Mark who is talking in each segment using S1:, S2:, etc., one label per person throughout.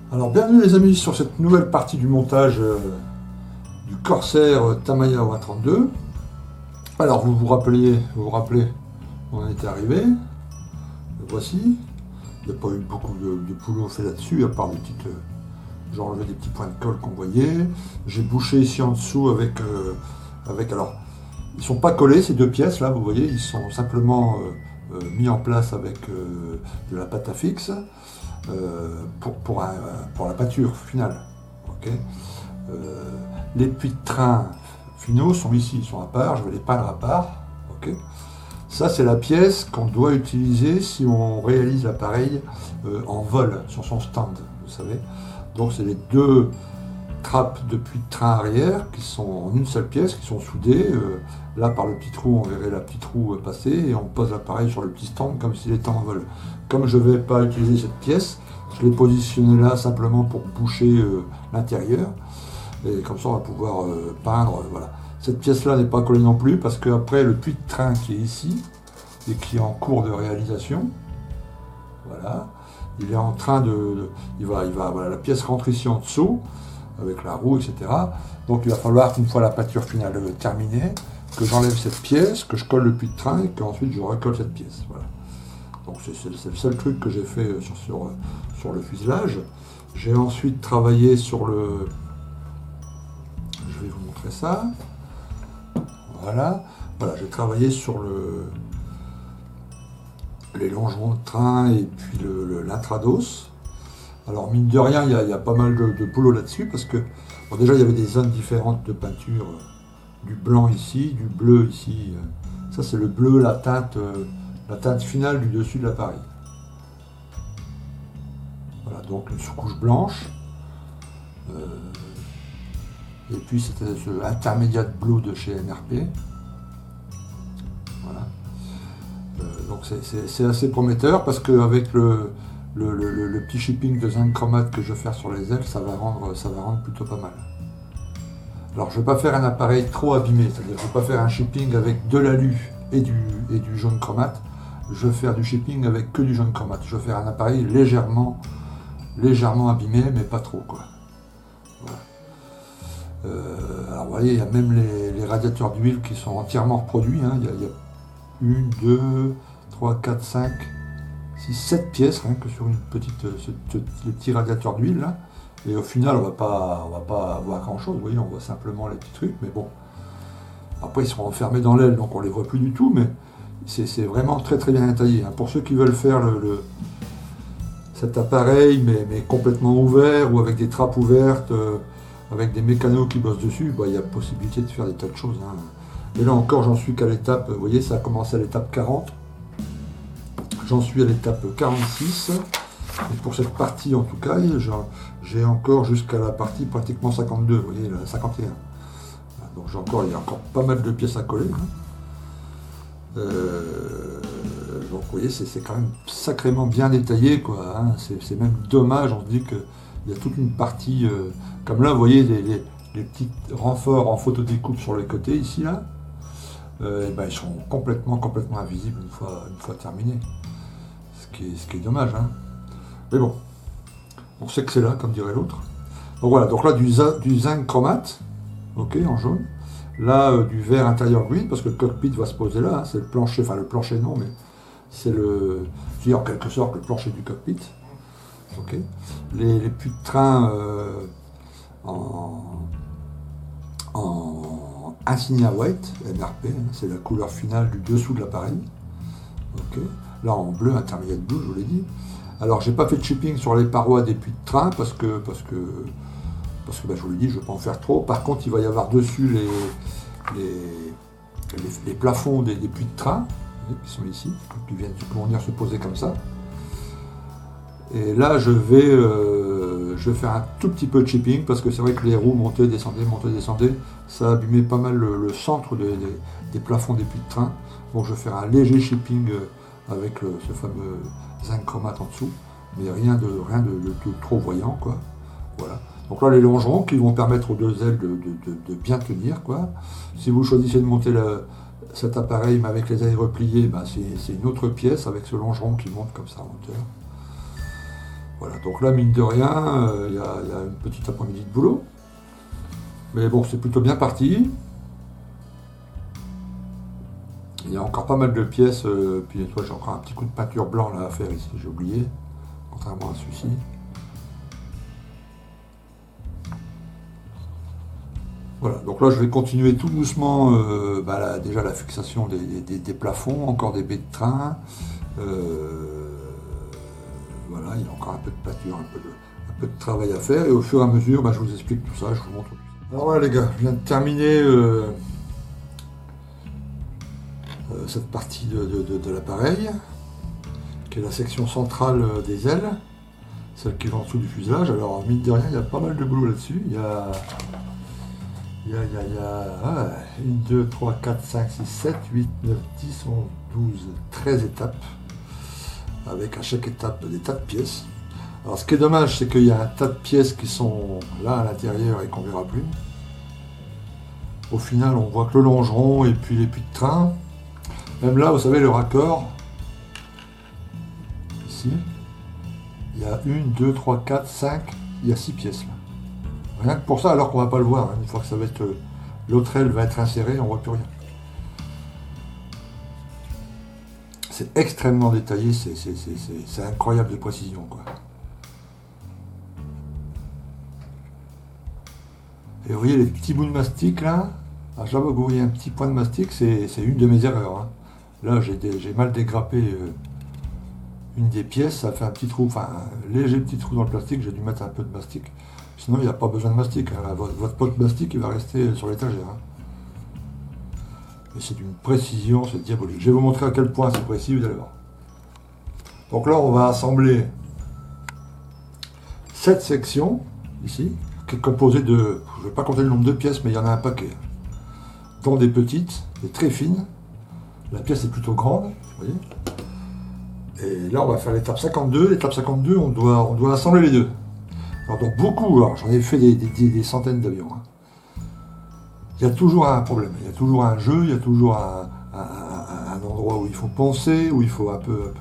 S1: Alors bienvenue les amis sur cette nouvelle partie du montage du Corsair Tamiya OA32. Alors vous vous rappelez où on était arrivé. Le voici. Il n'y a pas eu beaucoup de boulot fait là-dessus, à part des petites... j'ai enlevé des petits points de colle qu'on voyait. J'ai bouché ici en dessous avec... alors, ils ne sont pas collés ces deux pièces là, vous voyez, ils sont simplement mis en place avec de la pâte à fixe. Pour la pâture finale. Okay. Les puits de train finaux sont ici, ils sont à part, je vais les peindre à part. Okay. Ça c'est la pièce qu'on doit utiliser si on réalise l'appareil en vol sur son stand, vous savez. Donc c'est les deux trappes de puits de train arrière qui sont en une seule pièce, qui sont soudées. Là par le petit trou, on verrait la petite roue passer et on pose l'appareil sur le petit stand comme s'il était en vol. Comme je ne vais pas utiliser cette pièce, je l'ai positionnée là simplement pour boucher l'intérieur. Et comme ça on va pouvoir peindre. Voilà. Cette pièce-là n'est pas collée non plus parce qu'après le puits de train qui est ici et qui est en cours de réalisation, voilà, il est en train de voilà, la pièce rentre ici en dessous avec la roue, etc. Donc il va falloir qu'une fois la pâture finale terminée, que j'enlève cette pièce, que je colle le puits de train et qu'ensuite je recolle cette pièce. Voilà. Donc c'est le seul truc que j'ai fait sur le fuselage. J'ai ensuite travaillé sur le... Je vais vous montrer ça. Voilà. Voilà, j'ai travaillé sur les longerons de train et puis l'intrados. Alors mine de rien, il y a pas mal de boulot là-dessus parce que bon, déjà il y avait des zones différentes de peinture. Du blanc ici, du bleu ici. Ça c'est le bleu, la teinte finale du dessus de l'appareil. Voilà, donc une sous-couche blanche. Et puis c'était ce Intermediate Blue de chez MRP. Voilà. Donc c'est assez prometteur parce qu'avec le petit shipping de zinc chromate que je vais faire sur les ailes, ça va rendre plutôt pas mal. Alors je ne vais pas faire un appareil trop abîmé, c'est-à-dire je ne vais pas faire un shipping avec de l'alu et du jaune chromate. Je vais faire du shipping avec que du jaune chromate. Je vais faire un appareil légèrement abîmé, mais pas trop, quoi. Voilà. Alors vous voyez, il y a même les radiateurs d'huile qui sont entièrement reproduits. Hein. Il y a 1, 2, 3, 4, 5, 6, 7 pièces, rien que sur une petite, les petits radiateurs d'huile là. Et au final, on va pas voir grand chose, vous voyez, on voit simplement les petits trucs, mais bon. Après, ils seront enfermés dans l'aile, donc on les voit plus du tout, mais c'est vraiment très très bien détaillé. Hein. Pour ceux qui veulent faire cet appareil, mais complètement ouvert, ou avec des trappes ouvertes, avec des mécanos qui bossent dessus, bah, il y a possibilité de faire des tas de choses. Hein. Et là encore, j'en suis qu'à l'étape, vous voyez, ça a commencé à l'étape 40. J'en suis à l'étape 46. Et pour cette partie, en tout cas, j'ai encore jusqu'à la partie pratiquement 52, vous voyez, la 51. Donc il y a encore pas mal de pièces à coller. Hein. Donc vous voyez, c'est quand même sacrément bien détaillé, quoi. Hein. C'est même dommage, on se dit qu'il y a toute une partie, comme là, vous voyez, les petits renforts en photodécoupe sur les côtés, ici, là, et ben, ils sont complètement invisibles une fois terminés. Ce qui est dommage, hein. Mais bon, on sait que c'est là, comme dirait l'autre. Donc voilà, donc là du zinc chromate, ok, en jaune. Là du vert intérieur green, parce que le cockpit va se poser là, hein, c'est le plancher, enfin le plancher non, mais c'est en quelque sorte le plancher du cockpit. Ok. Les puits de train en Insignia White, MRP, hein, c'est la couleur finale du dessous de l'appareil. Ok. Là en bleu, Intermediate Blue, je vous l'ai dit. Alors j'ai pas fait de shipping sur les parois des puits de train parce que bah, je vous l'ai dit, je ne vais pas en faire trop. Par contre, il va y avoir dessus les plafonds des puits de train qui sont ici, qui vont venir se poser comme ça. Et là, je vais faire un tout petit peu de shipping parce que c'est vrai que les roues montaient, descendaient, ça a abîmé pas mal le centre des plafonds des puits de train. Donc je vais faire un léger shipping avec ce fameux zinc chromate en dessous, mais rien de trop voyant, quoi. Voilà. Donc là, les longerons qui vont permettre aux deux ailes de bien tenir, quoi. Si vous choisissez de monter cet appareil, mais avec les ailes repliées, ben c'est une autre pièce avec ce longeron qui monte comme ça en hauteur. Voilà, donc là, mine de rien, il y a une petite après-midi de boulot. Mais bon, c'est plutôt bien parti. Il y a encore pas mal de pièces, puis toi j'ai encore un petit coup de peinture blanc là à faire ici, j'ai oublié, contrairement à celui-ci. Voilà, donc là je vais continuer tout doucement déjà la fixation des plafonds, encore des baies de train. Voilà, il y a encore un peu de peinture, un peu de travail à faire, et au fur et à mesure, je vous explique tout ça, je vous montre tout ça. Alors voilà les gars, je viens de terminer cette partie de l'appareil, qui est la section centrale des ailes, celle qui va en dessous du fuselage. Alors mine de rien, il y a pas mal de boulot là-dessus. Il y a 1, 2, 3, 4, 5, 6, 7, 8, 9, 10, 11, 12, 13 étapes, avec à chaque étape des tas de pièces. Alors ce qui est dommage, c'est qu'il y a un tas de pièces qui sont là à l'intérieur et qu'on ne verra plus. Au final, on voit que le longeron et puis les puits de train. Même là, vous savez, le raccord, ici, il y a 1, 2, 3, 4, 5, il y a 6 pièces là. Rien que pour ça, alors qu'on ne va pas le voir, hein. Une fois que ça va être, l'autre aile va être insérée, on ne voit plus rien. C'est extrêmement détaillé, c'est incroyable de précision, quoi. Et vous voyez les petits bouts de mastic là, à chaque fois que vous voyez un petit point de mastic, c'est une de mes erreurs, hein. Là, j'ai mal dégrappé une des pièces, ça fait un petit trou, enfin un léger petit trou dans le plastique, j'ai dû mettre un peu de mastic. Sinon, il n'y a pas besoin de mastic, hein. Votre pot de mastic, il va rester sur l'étagère, hein. Et c'est d'une précision, c'est diabolique. Je vais vous montrer à quel point c'est précis, vous allez voir. Donc là, on va assembler cette section, ici, qui est composée de, je ne vais pas compter le nombre de pièces, mais il y en a un paquet. Dont des petites, des très fines. La pièce est plutôt grande, vous voyez. Et là, on va faire l'étape 52. L'étape 52, on doit assembler les deux. Alors, donc beaucoup, j'en ai fait des centaines d'avions, hein. Il y a toujours un problème, il y a toujours un jeu, il y a toujours un endroit où il faut penser, où il faut un peu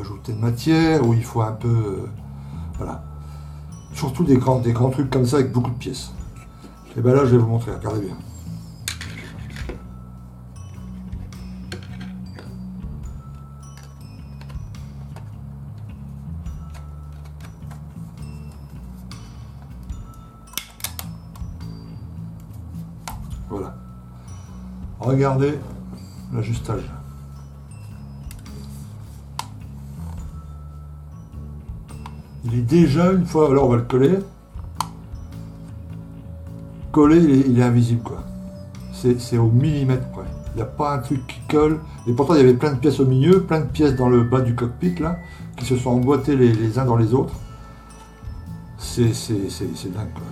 S1: ajouter de matière, où il faut un peu... voilà. Surtout des grands trucs comme ça avec beaucoup de pièces. Et bien là, je vais vous montrer, regardez bien. Voilà. Regardez l'ajustage. Il est déjà, une fois, alors on va le coller. Coller, il est invisible, quoi. C'est au millimètre près. Il n'y a pas un truc qui colle. Et pourtant, il y avait plein de pièces au milieu, plein de pièces dans le bas du cockpit, là, qui se sont emboîtées les uns dans les autres. C'est dingue, quoi.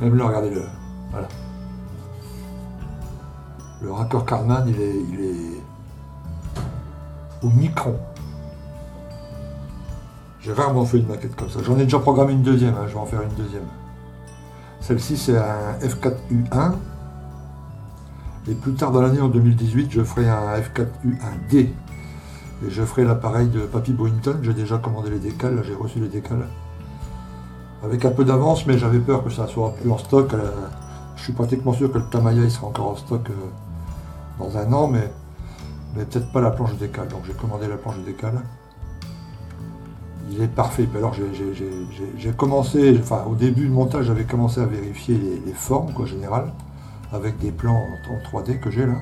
S1: Même là, regardez-le. Voilà. Le raccord Karman, il est au micron. J'ai rarement fait une maquette comme ça. J'en ai déjà programmé une deuxième, hein. Je vais en faire une deuxième. Celle-ci, c'est un F4U1. Et plus tard dans l'année, en 2018, je ferai un F4U1D. Et je ferai l'appareil de Papy Boynton. J'ai déjà commandé les décals, là j'ai reçu les décals. Avec un peu d'avance, mais j'avais peur que ça ne soit plus en stock. Je suis pratiquement sûr que le Tamiya il sera encore en stock dans un an, mais peut-être pas la planche de décal. Donc j'ai commandé la planche de décal. Il est parfait. Puis alors j'ai commencé, enfin au début du montage, j'avais commencé à vérifier les formes, quoi, générales, avec des plans en 3D que j'ai là.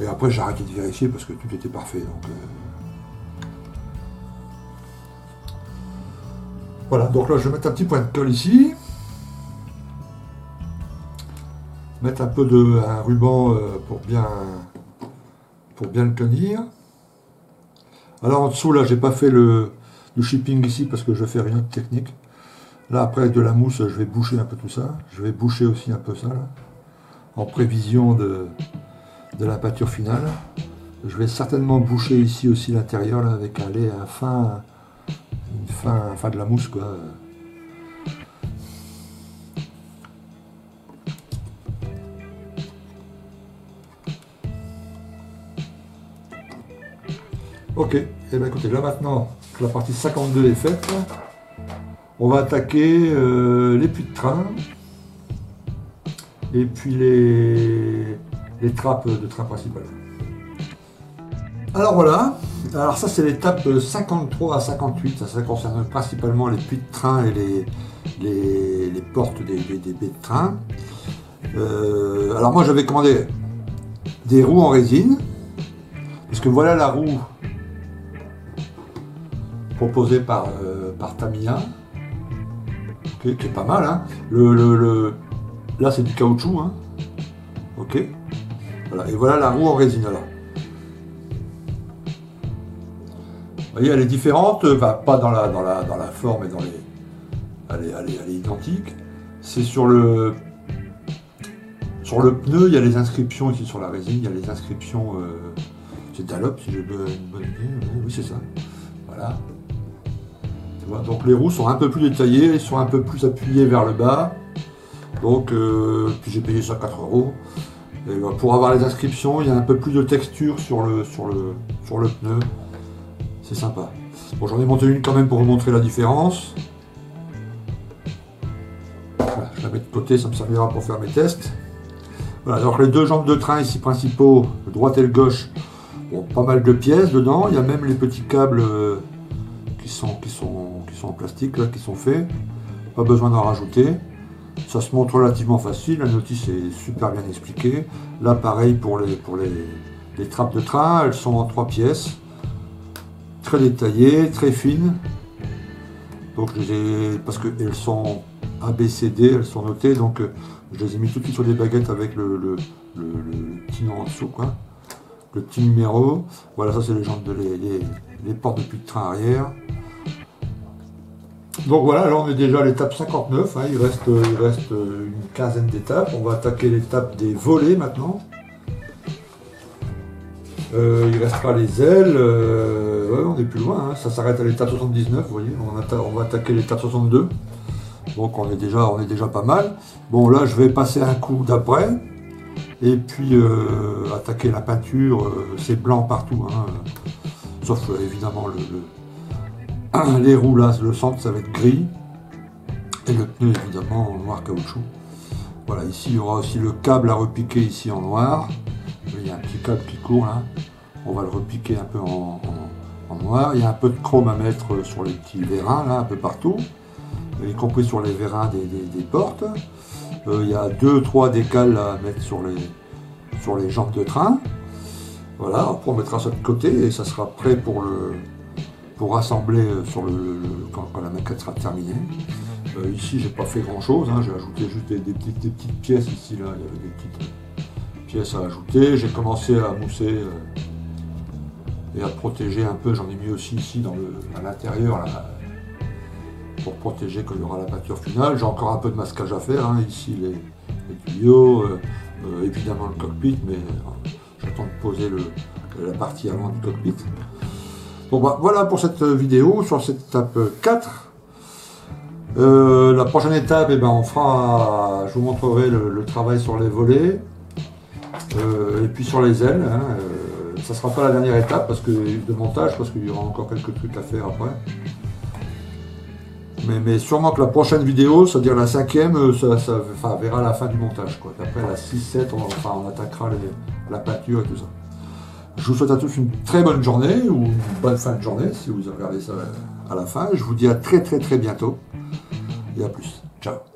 S1: Et après j'ai arrêté de vérifier parce que tout était parfait. Donc, voilà, donc là je vais mettre un petit point de colle ici. Mettre un peu un ruban pour bien le tenir. Alors en dessous là j'ai pas fait le shipping ici parce que je fais rien de technique. Là après avec de la mousse je vais boucher un peu tout ça. Je vais boucher aussi un peu ça là, en prévision de la peinture finale. Je vais certainement boucher ici aussi l'intérieur là avec un lait fin de la mousse quoi. Ok, et bien écoutez, là maintenant, la partie 52 est faite. On va attaquer les puits de train et puis les trappes de train principal. Alors voilà, alors ça c'est l'étape 53 à 58, ça concerne principalement les puits de train et les portes des baies de train. Alors moi j'avais commandé des roues en résine, parce que voilà la roue proposée par Tamiya, okay, qui est pas mal. Hein. Là c'est du caoutchouc, hein. Ok. Voilà. Et voilà la roue en résine alors. Vous voyez, elle est différente, pas dans la forme et dans les. Elle est identique. C'est sur le pneu, il y a les inscriptions ici sur la résine, il y a les inscriptions. C'est Dallop, si j'ai une bonne idée. Oui, c'est ça. Voilà. Tu vois, donc les roues sont un peu plus détaillées, elles sont un peu plus appuyées vers le bas. Donc, puis j'ai payé ça 4 €. Et pour avoir les inscriptions, il y a un peu plus de texture sur le pneu. C'est sympa. Bon, j'en ai monté une quand même pour vous montrer la différence. Voilà, je la mets de côté, ça me servira pour faire mes tests. Voilà, donc les deux jambes de train ici principaux, le droite et le gauche, bon, pas mal de pièces dedans. Il y a même les petits câbles qui sont en plastique, là, qui sont faits. Pas besoin d'en rajouter. Ça se montre relativement facile, la notice est super bien expliquée. Là, pareil pour les trappes de train, elles sont en 3 pièces. Très détaillées, très fines. Donc parce qu'elles sont ABCD, elles sont notées, donc je les ai mis tout de suite sur des baguettes avec le petit nom en dessous, quoi. Le petit numéro. Voilà, ça c'est les portes de puits de train arrière. Donc voilà, là on est déjà à l'étape 59, hein, il reste une quinzaine d'étapes. On va attaquer l'étape des volets maintenant. Il restera les ailes, ouais, on est plus loin, hein. Ça s'arrête à l'étape 79, vous voyez, on va attaquer l'étape 62. Donc on est déjà pas mal. Bon là je vais passer un coup d'après, et puis attaquer la peinture, c'est blanc partout, hein, sauf évidemment les roues là, le centre ça va être gris, et le pneu évidemment en noir caoutchouc. Voilà, ici il y aura aussi le câble à repiquer ici en noir. Il y a un petit câble qui court là, on va le repiquer un peu en noir. Il y a un peu de chrome à mettre sur les petits vérins là, un peu partout, y compris sur les vérins des portes. Il y a 2-3 décales à mettre sur les jambes de train. Voilà, après on mettra ça de côté et ça sera prêt pour rassembler quand la maquette sera terminée. Ici j'ai pas fait grand chose, hein, j'ai ajouté juste des petites pièces ici, là, il y avait des petites pièces à ajouter. J'ai commencé à mousser et à protéger un peu, j'en ai mis aussi ici à l'intérieur pour protéger quand il y aura la peinture finale. J'ai encore un peu de masquage à faire, hein, ici les tuyaux, évidemment le cockpit, mais j'attends de poser la partie avant du cockpit. Bon bah, voilà pour cette vidéo sur cette étape 4. La prochaine étape, je vous montrerai le travail sur les volets et puis sur les ailes. Hein, ça ne sera pas la dernière étape de montage parce qu'il y aura encore quelques trucs à faire après. Mais sûrement que la prochaine vidéo, c'est-à-dire la 5e, ça verra la fin du montage, quoi. Après la 6-7, on attaquera la peinture et tout ça. Je vous souhaite à tous une très bonne journée ou une bonne fin de journée si vous regardez ça à la fin. Je vous dis à très bientôt et à plus. Ciao.